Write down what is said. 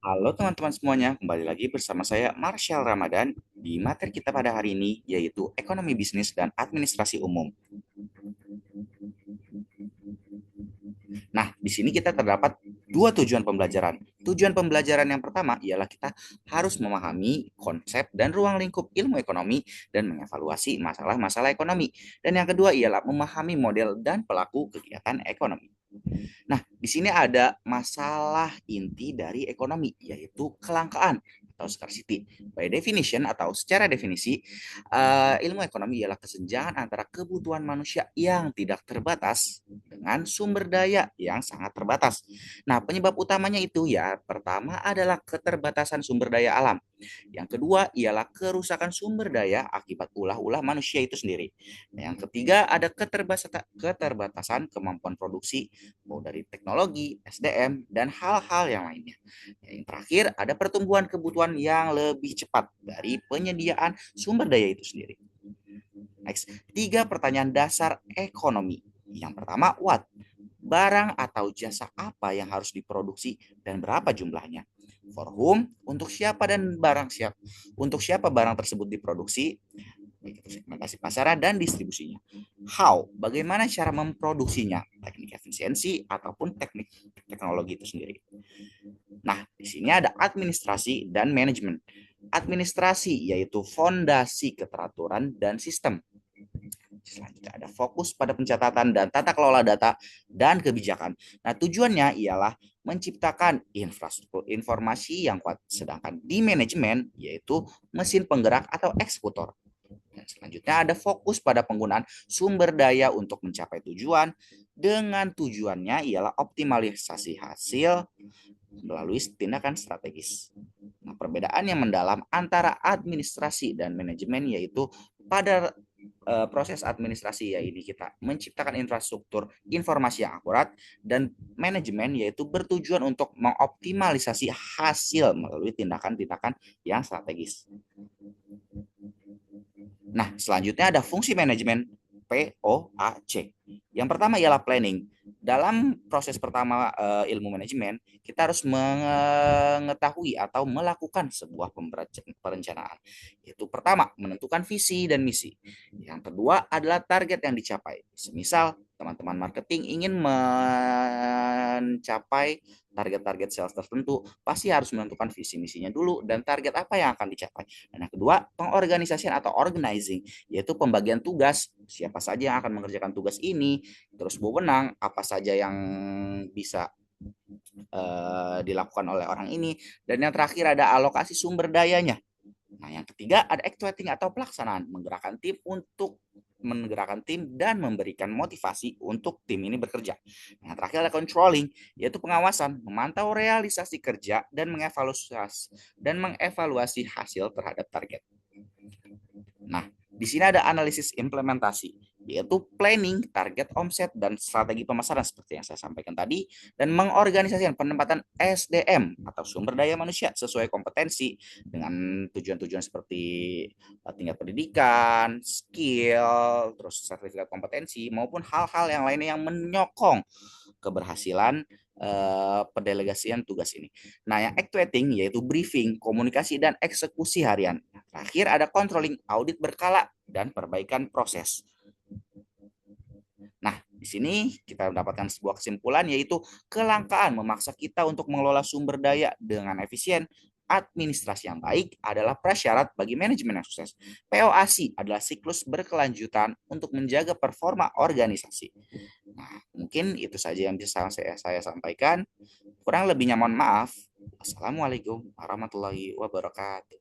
Halo teman-teman semuanya, kembali lagi bersama saya Marshall Ramadan di materi kita pada hari ini yaitu Ekonomi Bisnis dan Administrasi Umum. Nah, di sini kita terdapat dua tujuan pembelajaran. Tujuan pembelajaran yang pertama ialah kita harus memahami konsep dan ruang lingkup ilmu ekonomi dan mengevaluasi masalah-masalah ekonomi. Dan yang kedua ialah memahami model dan pelaku kegiatan ekonomi. Nah, di sini ada masalah inti dari ekonomi, yaitu kelangkaan atau scarcity. By definition atau secara definisi, ilmu ekonomi ialah kesenjangan antara kebutuhan manusia yang tidak terbatas dengan sumber daya yang sangat terbatas. Nah, penyebab utamanya itu ya, pertama adalah keterbatasan sumber daya alam. Yang kedua ialah kerusakan sumber daya akibat ulah-ulah manusia itu sendiri. Nah, yang ketiga ada keterbatasan kemampuan produksi, mau dari teknologi, SDM, dan hal-hal yang lainnya. Yang terakhir ada pertumbuhan kebutuhan yang lebih cepat dari penyediaan sumber daya itu sendiri. Next, 3 pertanyaan dasar ekonomi. Yang pertama, what? Barang atau jasa apa yang harus diproduksi dan berapa jumlahnya? For whom? Untuk siapa dan barang siapa? Untuk siapa barang tersebut diproduksi? Baik itu segmentasi pasaran dan distribusinya. How? Bagaimana cara memproduksinya? Teknik efisiensi ataupun teknik teknologi itu sendiri. Nah, di sini ada administrasi dan manajemen. Administrasi yaitu fondasi keteraturan dan sistem. Selanjutnya ada fokus pada pencatatan dan tata kelola data dan kebijakan. Nah, tujuannya ialah menciptakan infrastruktur informasi yang kuat. Sedangkan di manajemen yaitu mesin penggerak atau eksekutor. Dan selanjutnya ada fokus pada penggunaan sumber daya untuk mencapai tujuan dengan tujuannya ialah optimalisasi hasil melalui tindakan strategis. Nah, perbedaan yang mendalam antara administrasi dan manajemen yaitu pada proses administrasi ya ini kita menciptakan infrastruktur informasi yang akurat dan manajemen yaitu bertujuan untuk mengoptimalisasi hasil melalui tindakan-tindakan yang strategis. Nah, selanjutnya ada fungsi manajemen POAC. Yang pertama ialah planning. Dalam proses pertama ilmu manajemen, kita harus mengetahui atau melakukan sebuah perencanaan. Yaitu pertama, menentukan visi dan misi. Yang kedua adalah target yang dicapai. Semisal teman-teman marketing ingin mencapai target-target sales tertentu, pasti harus menentukan visi misinya dulu dan target apa yang akan dicapai. Dan yang kedua, pengorganisasian atau organizing, yaitu pembagian tugas, siapa saja yang akan mengerjakan tugas ini, terus wewenang, apa saja yang bisa dilakukan oleh orang ini, dan yang terakhir ada alokasi sumber dayanya. Nah, yang ketiga ada actuating atau pelaksanaan, menggerakkan tim dan memberikan motivasi untuk tim ini bekerja. Yang terakhir ada controlling, yaitu pengawasan, memantau realisasi kerja dan mengevaluasi hasil terhadap target. Nah, di sini ada analisis implementasi, yaitu planning, target omset, dan strategi pemasaran seperti yang saya sampaikan tadi, dan mengorganisasikan penempatan SDM atau sumber daya manusia sesuai kompetensi dengan tujuan-tujuan seperti tingkat pendidikan, skill, terus sertifikat kompetensi, maupun hal-hal yang lainnya yang menyokong keberhasilan pendelegasian tugas ini. Nah, yang actuating yaitu briefing, komunikasi, dan eksekusi harian. Terakhir ada controlling, audit berkala, dan perbaikan proses. Nah, di sini kita mendapatkan sebuah kesimpulan yaitu kelangkaan memaksa kita untuk mengelola sumber daya dengan efisien. Administrasi yang baik adalah prasyarat bagi manajemen yang sukses. POAC adalah siklus berkelanjutan untuk menjaga performa organisasi. Nah, mungkin itu saja yang bisa saya sampaikan. Kurang lebihnya mohon maaf. Wassalamualaikum warahmatullahi wabarakatuh.